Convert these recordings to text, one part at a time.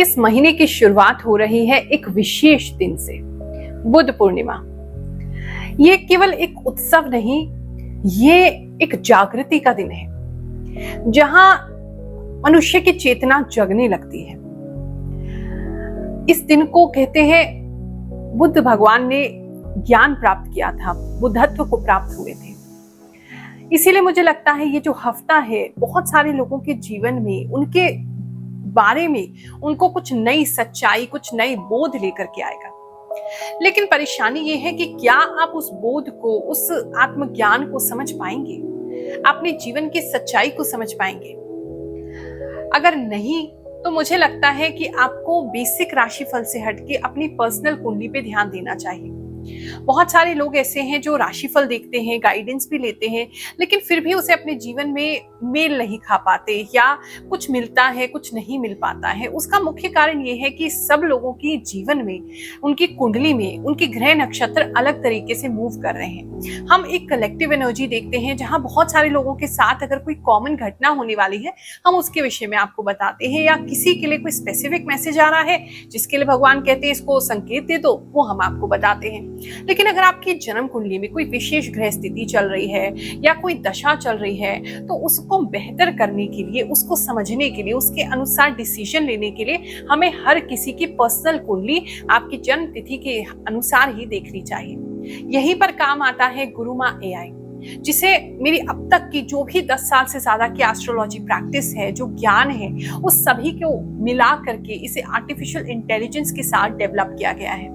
इस महीने की शुरुआत हो रही है एक विशेष दिन से, बुद्ध पूर्णिमा। ये केवल एक उत्सव नहीं, ये एक जागृति का दिन है जहां मनुष्य की चेतना जगने लगती है। इस दिन को कहते हैं बुद्ध भगवान ने ज्ञान प्राप्त किया था, बुद्धत्व को प्राप्त हुए थे। इसीलिए मुझे लगता है ये जो हफ्ता है बहुत सारे लोगों के जीवन में, उनके बारे में उनको कुछ नई सच्चाई, कुछ नए बोध लेकर के आएगा। लेकिन परेशानी ये है कि क्या आप उस बोध को, उस आत्मज्ञान को समझ पाएंगे, अपने जीवन की सच्चाई को समझ पाएंगे? अगर नहीं तो मुझे लगता है कि आपको बेसिक राशिफल से हटके अपनी पर्सनल कुंडली पे ध्यान देना चाहिए। बहुत सारे लोग ऐसे हैं जो राशिफल देखते हैं, गाइडेंस भी लेते हैं, लेकिन फिर भी उसे अपने जीवन में मेल नहीं खा पाते, या कुछ मिलता है कुछ नहीं मिल पाता है। उसका मुख्य कारण ये है कि सब लोगों के जीवन में, उनकी कुंडली में, उनके ग्रह नक्षत्र अलग तरीके से मूव कर रहे हैं। हम एक कलेक्टिव एनर्जी देखते हैं जहां बहुत सारे लोगों के साथ अगर कोई कॉमन घटना होने वाली है, हम उसके विषय में आपको बताते हैं, या किसी के लिए कोई स्पेसिफिक मैसेज आ रहा है जिसके लिए भगवान कहते हैं इसको संकेत दे दो, वो हम आपको बताते हैं। लेकिन अगर आपकी जन्म कुंडली में कोई विशेष ग्रह स्थिति चल रही है या कोई दशा चल रही है, तो उसको बेहतर करने के लिए, उसको समझने के लिए, उसके अनुसार डिसीजन लेने के लिए हमें हर किसी की पर्सनल कुंडली आपकी जन्म तिथि के अनुसार ही देखनी चाहिए। यहीं पर काम आता है गुरुमा एआई, जिसे मेरी अब तक की जो भी 10 साल से ज्यादा की एस्ट्रोलॉजी प्रैक्टिस है, जो ज्ञान है, उस सभी को मिला करके इसे आर्टिफिशियल इंटेलिजेंस के साथ डेवलप किया गया है,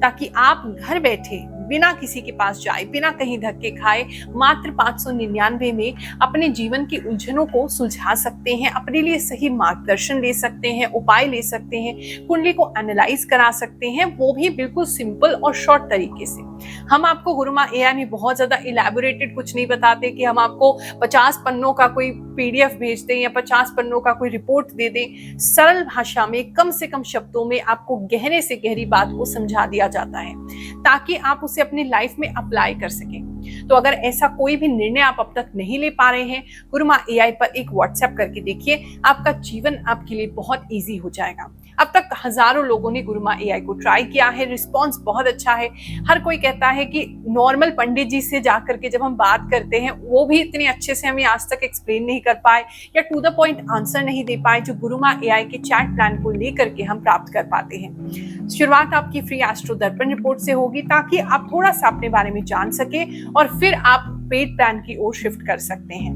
ताकि आप घर बैठे बिना किसी के पास जाए, बिना कहीं धक्के खाए, मात्र 599 में अपने जीवन की उलझनों को सुलझा सकते हैं, अपने लिए सही मार्गदर्शन ले सकते हैं, उपाय ले सकते हैं, कुंडली को एनालाइज करा सकते हैं, वो भी बिल्कुल सिंपल और शॉर्ट तरीके से। हम आपको गुरुमा एआई में बहुत ज्यादा इलैबोरेटेड कुछ नहीं बताते कि हम आपको 50 पन्नों का कोई पीडीएफ भेज दें या 50 पन्नों का कोई रिपोर्ट दे दें। सरल भाषा में, कम से कम शब्दों में आपको गहरे से गहरी बात को समझा दिया जाता है, ताकि आप उसे अपनी लाइफ में अप्लाई कर सकें। तो अगर ऐसा कोई भी निर्णय आप अब तक नहीं ले पा रहे हैं, गुरुमा एआई पर एक व्हाट्सएप करके देखिए, आपका जीवन आपके लिए बहुत इजी हो जाएगा। अब तक हजारों लोगों ने गुरुमा एआई को ट्राई किया है, रिस्पांस बहुत अच्छा है। हर कोई कहता है कि नॉर्मल पंडित जी से जाकर के जब हम बात करते हैं, वो भी इतने अच्छे से हमें आज तक एक्सप्लेन नहीं कर पाए या टू द पॉइंट आंसर नहीं दे पाए, जो गुरुमा एआई के चैट प्लान को लेकर के हम प्राप्त कर पाते हैं। शुरुआत आपकी फ्री एस्ट्रो दर्पण रिपोर्ट से होगी, ताकि आप थोड़ा सा अपने बारे में जान सके और फिर आप पेड प्लान की ओर शिफ्ट कर सकते हैं।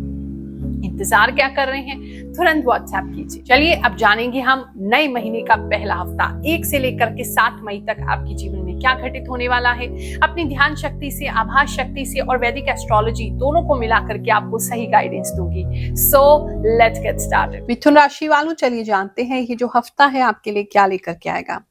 इंतजार क्या कर रहे हैं, तुरंत व्हाट्सएप कीजिए। चलिए अब जानेंगे हम नए महीने का पहला हफ्ता 1 से लेकर के 7 मई तक आपके जीवन में क्या घटित होने वाला है। अपनी ध्यान शक्ति से, आभास शक्ति से और वैदिक एस्ट्रोलॉजी दोनों को मिला करके आपको सही गाइडेंस दूंगी। So let's get started. मिथुन राशि वालों, चलिए जानते हैं ये जो हफ्ता है आपके लिए क्या लेकर के आएगा।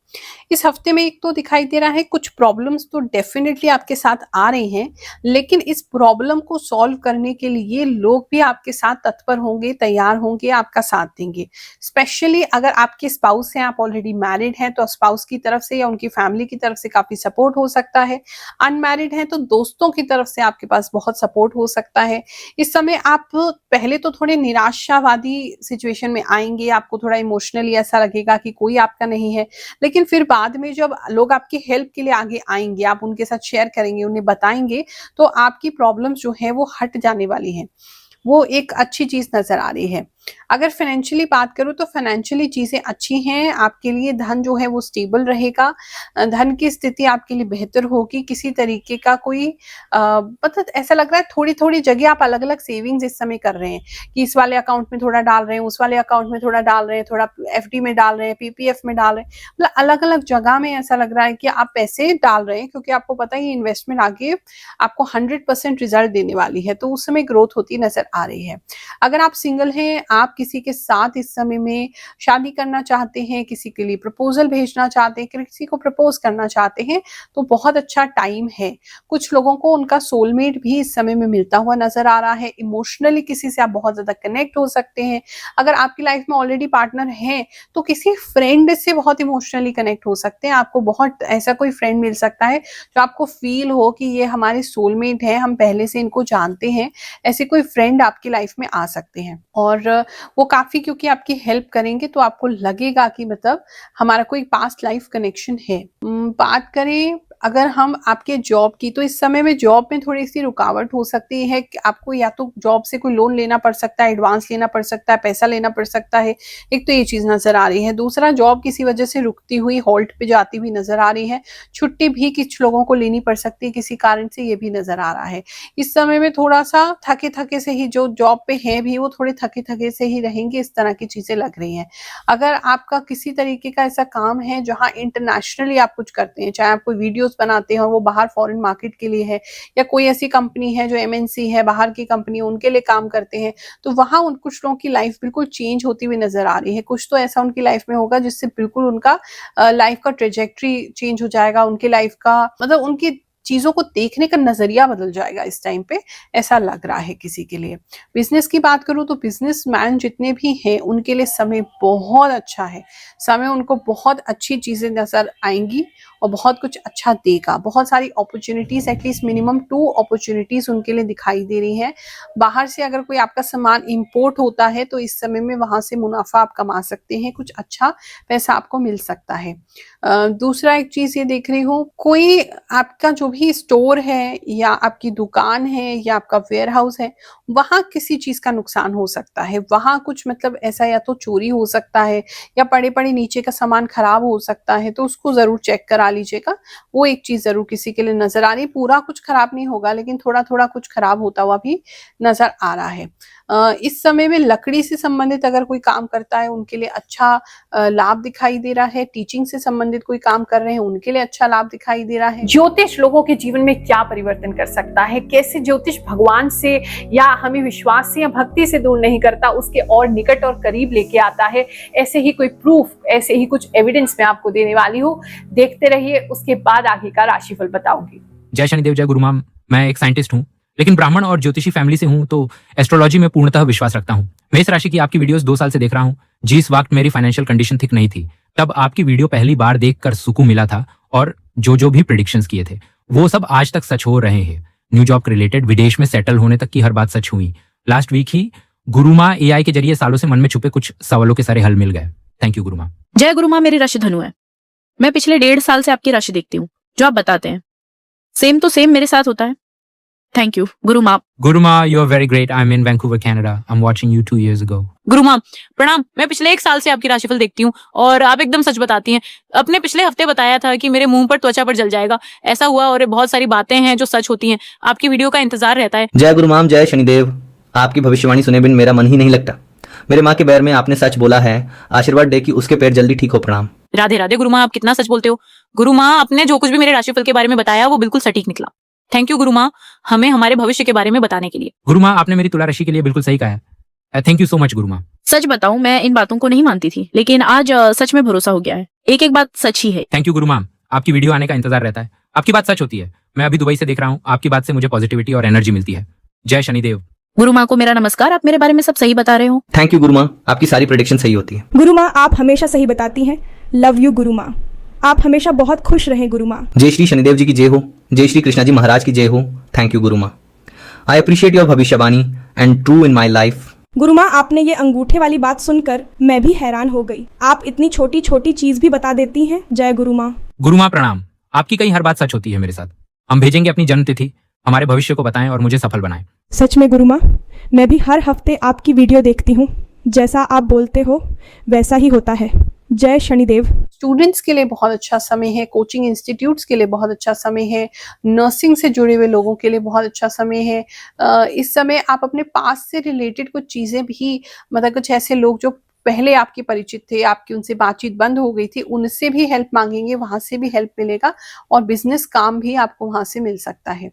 इस हफ्ते में एक तो दिखाई दे रहा है कुछ प्रॉब्लम्स तो डेफिनेटली आपके साथ आ रही हैं, लेकिन इस प्रॉब्लम को सॉल्व करने के लिए लोग भी आपके साथ तत्पर होंगे, तैयार होंगे, आपका साथ देंगे। स्पेशली अगर आपके स्पाउस हैं, आप ऑलरेडी मैरिड हैं, तो स्पाउस की तरफ से या उनकी फैमिली की तरफ से काफी सपोर्ट हो सकता है। अनमैरिड हैं तो दोस्तों की तरफ से आपके पास बहुत सपोर्ट हो सकता है। इस समय आप पहले तो थोड़े निराशावादी सिचुएशन में आएंगे, आपको थोड़ा इमोशनली ऐसा लगेगा कि कोई आपका नहीं है, लेकिन फिर बाद में जब लोग आपकी हेल्प के लिए आगे आएंगे, आप उनके साथ शेयर करेंगे, उन्हें बताएंगे, तो आपकी प्रॉब्लम्स जो है वो हट जाने वाली हैं। वो एक अच्छी चीज नजर आ रही है। अगर फाइनेंशियली बात करूं तो फाइनेंशियली चीजें अच्छी हैं आपके लिए। धन जो है वो स्टेबल रहेगा, धन की स्थिति आपके लिए बेहतर होगी। किसी तरीके का कोई मतलब ऐसा लग रहा है थोड़ी थोड़ी जगह आप अलग अलग सेविंग्स इस समय कर रहे हैं, कि इस वाले अकाउंट में थोड़ा डाल रहे हैं, उस वाले अकाउंट में थोड़ा डाल रहे हैं, थोड़ा एफडी में डाल रहे हैं, पीपीएफ में डाल रहे हैं, मतलब अलग अलग जगह में ऐसा लग रहा है कि आप पैसे डाल रहे हैं, क्योंकि आपको पता है ये इन्वेस्टमेंट आगे आपको 100% रिजल्ट देने वाली है, तो उस समय ग्रोथ होती नजर आ रही है। अगर आप सिंगल हैं, आप किसी के साथ इस समय में शादी करना चाहते हैं, किसी के लिए प्रपोजल भेजना चाहते हैं, किसी को प्रपोज करना चाहते हैं, तो बहुत अच्छा टाइम है। कुछ लोगों को उनका सोलमेट भी इस समय में मिलता हुआ नजर आ रहा है। इमोशनली किसी से आप बहुत ज्यादा कनेक्ट हो सकते हैं। अगर आपकी लाइफ में ऑलरेडी पार्टनर है तो किसी फ्रेंड से बहुत इमोशनली कनेक्ट हो सकते हैं। आपको बहुत ऐसा कोई फ्रेंड मिल सकता है जो आपको फील हो कि ये हमारे सोलमेट है, हम पहले से इनको जानते हैं, ऐसे कोई फ्रेंड आपकी लाइफ में आ सकते हैं। और वो काफी, क्योंकि आपकी हेल्प करेंगे तो आपको लगेगा कि मतलब हमारा कोई पास्ट लाइफ कनेक्शन है। बात करें अगर हम आपके जॉब की, तो इस समय में जॉब में थोड़ी सी रुकावट हो सकती है कि आपको या तो जॉब से कोई लोन लेना पड़ सकता है, एडवांस लेना पड़ सकता है, पैसा लेना पड़ सकता है। एक तो ये चीज नजर आ रही है। दूसरा, जॉब किसी वजह से रुकती हुई, हॉल्ट पे जाती हुई नजर आ रही है। छुट्टी भी कुछ लोगों को लेनी पड़ सकती है किसी कारण से, ये भी नजर आ रहा है। इस समय में थोड़ा सा थके थके से ही, जो जॉब पे हैं भी वो थोड़े थके थके से ही रहेंगे, इस तरह की चीजें लग रही हैं। अगर आपका किसी तरीके का ऐसा काम है जहां इंटरनेशनली आप कुछ करते हैं, चाहे आप कोई वीडियोस बनाते हो, वो बाहर फॉरेन मार्केट के लिए है, या कोई ऐसी कंपनी है जो एमएनसी है, बाहर की कंपनी, उनके लिए काम करते हैं, तो वहां उन कुछ लोगों की लाइफ बिल्कुल चेंज होती हुई नजर आ रही है। कुछ तो ऐसा उनकी लाइफ में होगा जिससे बिल्कुल उनका लाइफ का ट्रेजेक्ट्री चेंज हो जाएगा, उनकी लाइफ का मतलब उनकी चीजों को देखने का नजरिया बदल जाएगा इस टाइम पे, ऐसा लग रहा है किसी के लिए। बिजनेस की बात करूं तो बिजनेसमैन जितने भी हैं उनके लिए समय बहुत अच्छा है। समय उनको बहुत अच्छी चीजें नजर आएंगी और बहुत कुछ अच्छा देगा। बहुत सारी अपॉर्चुनिटीज, एटलीस्ट मिनिमम 2 अपॉर्चुनिटीज उनके लिए दिखाई दे रही हैं। बाहर से अगर कोई आपका सामान इंपोर्ट होता है तो इस समय में वहां से मुनाफा आप कमा सकते हैं, कुछ अच्छा पैसा आपको मिल सकता है। दूसरा एक चीज ये देख रही हूँ, कोई आपका जो भी स्टोर है या आपकी दुकान है या आपका वेयर हाउस है, वहां किसी चीज का नुकसान हो सकता है। वहां कुछ मतलब ऐसा, या तो चोरी हो सकता है या पड़े पड़े नीचे का सामान खराब हो सकता है, तो उसको जरूर चेक करा लीजिएगा। वो एक चीज जरूर किसी के लिए नजर आ रही है। पूरा कुछ खराब नहीं होगा, लेकिन थोड़ा थोड़ा कुछ खराब होता हुआ भी नजर आ रहा है। इस समय में लकड़ी से संबंधित अगर कोई काम करता है उनके लिए अच्छा लाभ दिखाई दे रहा है। टीचिंग से संबंधित कोई काम कर रहे हैं उनके लिए अच्छा लाभ दिखाई दे रहा है। ज्योतिष लोगों के जीवन में क्या परिवर्तन कर सकता है, कैसे ज्योतिष भगवान से या हमें विश्वास से या भक्ति से दूर नहीं करता, उसके और निकट और करीब लेके आता है, ऐसे ही कोई प्रूफ, ऐसे ही कुछ एविडेंस मैं आपको देने वाली हूँ। देखते रहिए, उसके बाद आगे का राशिफल बताऊंगी। जय शनिदेव, जय गुरु माम। मैं एक साइंटिस्ट हूँ, लेकिन ब्राह्मण और ज्योतिषी फैमिली से हूँ, तो एस्ट्रोलॉजी में पूर्णतः विश्वास रखता हूँ। मेष राशि की आपकी वीडियोस 2 साल से देख रहा हूँ। जिस वक्त मेरी फाइनेंशियल कंडीशन ठीक नहीं थी, तब आपकी वीडियो पहली बार देखकर सुकून मिला था, और जो भी प्रेडिक्शंस किए थे वो सब आज तक सच हो रहे हैं। न्यू जॉब के रिलेटेड, विदेश में सेटल होने तक की हर बात सच हुई। लास्ट वीक ही गुरुमा एआई के जरिए सालों से मन में छुपे कुछ सवालों के सारे हल मिल गए। Thank you Gurumaa. जय गुरुमा। मेरी राशि धनु है। मैं पिछले 1.5 साल से आपकी राशि देखती हूँ, जो आप बताते हैं सेम टू सेम मेरे साथ होता है। Thank you Gurumaa. Gurumaa, you are very great. I am in Vancouver, Canada. I am watching you 2 years ago। Gurumaa प्रणाम। मैं पिछले 1 साल से आपकी राशिफल देखती हूँ और आप एकदम सच बताती हैं। अपने पिछले हफ्ते बताया था कि मेरे मुंह पर, त्वचा पर जल जाएगा, ऐसा हुआ, और बहुत सारी बातें हैं जो सच होती हैं। आपकी वीडियो का इंतजार रहता है। जय गुरुमाम, जय शनिदेव। आपकी भविष्यवाणी सुने बिन मेरा मन ही नहीं लगता। मेरे माँ के पैर में आपने सच बोला है, आशीर्वाद दे कि उसके पैर जल्दी ठीक हो। प्रणाम। राधे राधे गुरुमा, आप कितना सच बोलते हो। गुरुमा, आपने जो कुछ भी मेरे राशिफल के बारे में बताया वो बिल्कुल सटीक निकला। थैंक यू गुरुमा, हमें हमारे भविष्य के बारे में बताने के लिए। गुरुमा, आपने मेरी तुला राशि के लिए बिल्कुल सही कहा है। Thank you so much Gurumaa. सच बताऊं, मैं इन बातों को नहीं मानती थी, लेकिन आज सच में भरोसा हो गया है। एक एक बात सच ही है। थैंक यू गुरुमा, आपकी वीडियो आने का इंतजार रहता है। आपकी बात सच होती है। मैं अभी दुबई से देख रहा हूँ, आपकी बात से मुझे पॉजिटिविटी और एनर्जी मिलती है। जय शनिदेव। गुरुमा को मेरा नमस्कार, आप मेरे बारे में सब सही बता रहे हो। थैंक यू गुरुमा, आपकी सारी प्रेडिक्शन सही होती है। गुरुमा, आप हमेशा सही बताती हैं। Love you Gurumaa. आप हमेशा बहुत खुश रहें गुरुमा। जय श्री शनिदेव जी की जय हो, जय श्री कृष्णा जी महाराज की जय हो। Thank you Gurumaa. I appreciate your भविष्यवाणी and true in my life. Gurumaa, आपने ये अंगूठे वाली बात सुनकर मैं भी हैरान हो गई। आप इतनी छोटी छोटी चीज भी बता देती हैं। जय गुरुमा। गुरुमा प्रणाम। आपकी कई हर बात सच होती है मेरे साथ। हम भेजेंगे अपनी जन्म तिथि, हमारे भविष्य को बताएं और मुझे सफल बनाएं। सच में गुरुमा, मैं भी हर हफ्ते आपकी वीडियो देखती हूँ। जैसा आप बोलते हो वैसा ही होता है। जय शनिदेव। स्टूडेंट्स के लिए बहुत अच्छा समय है, कोचिंग इंस्टीट्यूट्स के लिए बहुत अच्छा समय है, नर्सिंग से जुड़े हुए लोगों के लिए बहुत अच्छा समय है। इस समय आप अपने पास से रिलेटेड कुछ चीजें भी, मतलब कुछ ऐसे लोग जो पहले आपके परिचित थे, आपकी उनसे बातचीत बंद हो गई थी, उनसे भी हेल्प मांगेंगे, वहां से भी हेल्प मिलेगा, और बिजनेस काम भी आपको वहां से मिल सकता है।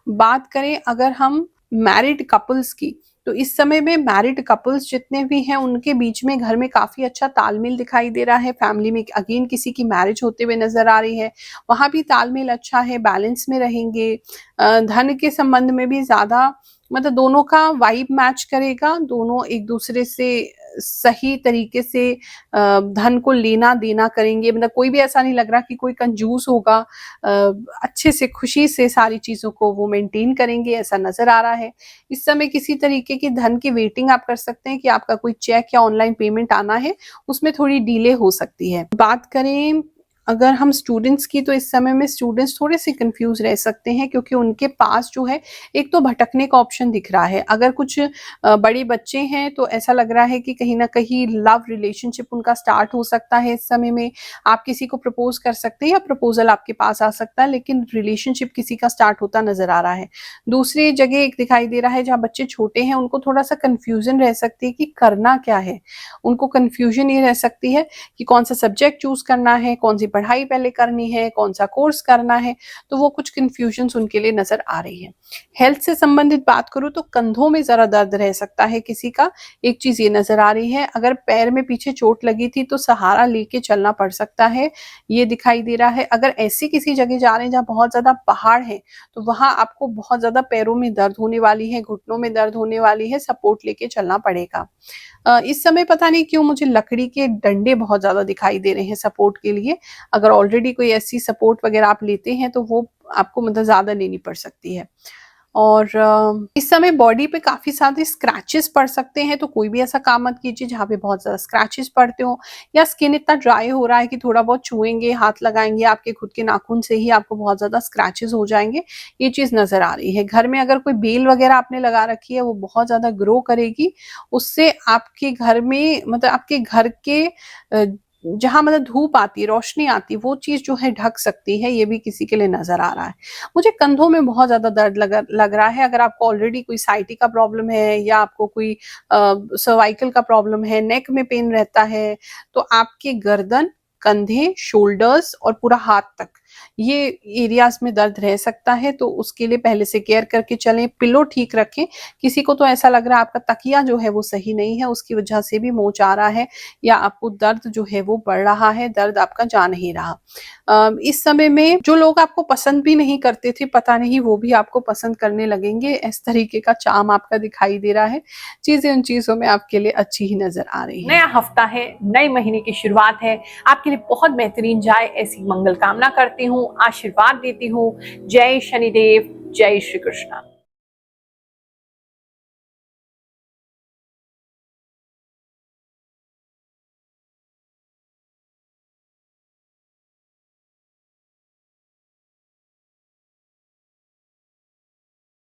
बात करें अगर हम मैरिड कपल्स की, तो इस समय में मैरिड कपल्स जितने भी हैं उनके बीच में घर में काफी अच्छा तालमेल दिखाई दे रहा है। फैमिली में अगेन किसी की मैरिज होते हुए नजर आ रही है, वहां भी तालमेल अच्छा है, बैलेंस में रहेंगे। धन के संबंध में भी ज्यादा, मतलब दोनों का वाइब मैच करेगा, दोनों एक दूसरे से सही तरीके से धन को लेना देना करेंगे। मतलब कोई भी ऐसा नहीं लग रहा कि कोई कंजूस होगा, अच्छे से खुशी से सारी चीजों को वो मेंटेन करेंगे, ऐसा नजर आ रहा है। इस समय किसी तरीके की धन की वेटिंग आप कर सकते हैं कि आपका कोई चेक या ऑनलाइन पेमेंट आना है, उसमें थोड़ी डिले हो सकती है। बात करें अगर हम स्टूडेंट्स की, तो इस समय में स्टूडेंट्स थोड़े से कंफ्यूज रह सकते हैं, क्योंकि उनके पास जो है एक तो भटकने का ऑप्शन दिख रहा है। अगर कुछ बड़े बच्चे हैं तो ऐसा लग रहा है कि कहीं ना कहीं लव रिलेशनशिप उनका स्टार्ट हो सकता है। इस समय में आप किसी को प्रपोज कर सकते हैं या प्रपोजल आपके पास आ सकता है, लेकिन रिलेशनशिप किसी का स्टार्ट होता नजर आ रहा है। दूसरी जगह एक दिखाई दे रहा है जहाँ बच्चे छोटे हैं, उनको थोड़ा सा कंफ्यूजन रह सकती है कि करना क्या है। उनको कंफ्यूजन ये रह सकती है कि कौन सा सब्जेक्ट चूज करना है, कौन सी पढ़ाई पहले करनी है, कौन सा कोर्स करना है। तो वो कुछ कंफ्यूजन्स उनके लिए नजर आ रही है। हेल्थ से संबंधित बात करूं तो कंधों में जरा दर्द रह सकता है किसी का। एक चीज ये नजर आ रही है, अगर पैर में पीछे चोट लगी थी तो सहारा लेके चलना पड़ सकता है, ये दिखाई दे रहा है। अगर ऐसी किसी जगह जा रहे हैं जहाँ बहुत ज्यादा पहाड़ है, तो वहां आपको बहुत ज्यादा पैरों में दर्द होने वाली है, घुटनों में दर्द होने वाली है, सपोर्ट लेके चलना पड़ेगा। इस समय पता नहीं क्यों मुझे लकड़ी के डंडे बहुत ज्यादा दिखाई दे रहे हैं सपोर्ट के लिए। अगर ऑलरेडी कोई ऐसी सपोर्ट वगैरह आप लेते हैं तो वो आपको मतलब ज्यादा लेनी पड़ सकती है। और इस समय बॉडी पे काफी सारे स्क्रैचेस पड़ सकते हैं, तो कोई भी ऐसा काम मत कीजिए जहाँ पे बहुत ज्यादा स्क्रैचेस पड़ते हो, या स्किन इतना ड्राई हो रहा है कि थोड़ा बहुत छुएंगे, हाथ लगाएंगे आपके खुद के नाखून से ही आपको बहुत ज्यादा स्क्रैचेस हो जाएंगे। ये चीज नजर आ रही है। घर में अगर कोई बेल वगैरह आपने लगा रखी है, वो बहुत ज्यादा ग्रो करेगी, उससे आपके घर में मतलब आपके घर के जहां मतलब धूप आती है, रोशनी आती है, वो चीज जो है ढक सकती है। ये भी किसी के लिए नजर आ रहा है। मुझे कंधों में बहुत ज्यादा दर्द लग रहा है। अगर आपको ऑलरेडी कोई साइटी का प्रॉब्लम है या आपको कोई सर्वाइकल का प्रॉब्लम है, नेक में पेन रहता है, तो आपके गर्दन, कंधे, शोल्डर्स और पूरा हाथ तक ये एरियाज में दर्द रह सकता है। तो उसके लिए पहले से केयर करके चलें, पिलो ठीक रखें। किसी को तो ऐसा लग रहा है आपका तकिया जो है वो सही नहीं है, उसकी वजह से भी मोच आ रहा है, या आपको दर्द जो है वो बढ़ रहा है, दर्द आपका जा नहीं रहा। इस समय में जो लोग आपको पसंद भी नहीं करते थे, पता नहीं वो भी आपको पसंद करने लगेंगे। इस तरीके का चार्म आपका दिखाई दे रहा है। चीजें उन चीजों में आपके लिए अच्छी ही नजर आ रही है। नया हफ्ता है, नए महीने की शुरुआत है, आपके लिए बहुत बेहतरीन जाए ऐसी मंगल कामना करती हूँ, आशीर्वाद देती हूँ। जय शनिदेव, जय श्री कृष्ण।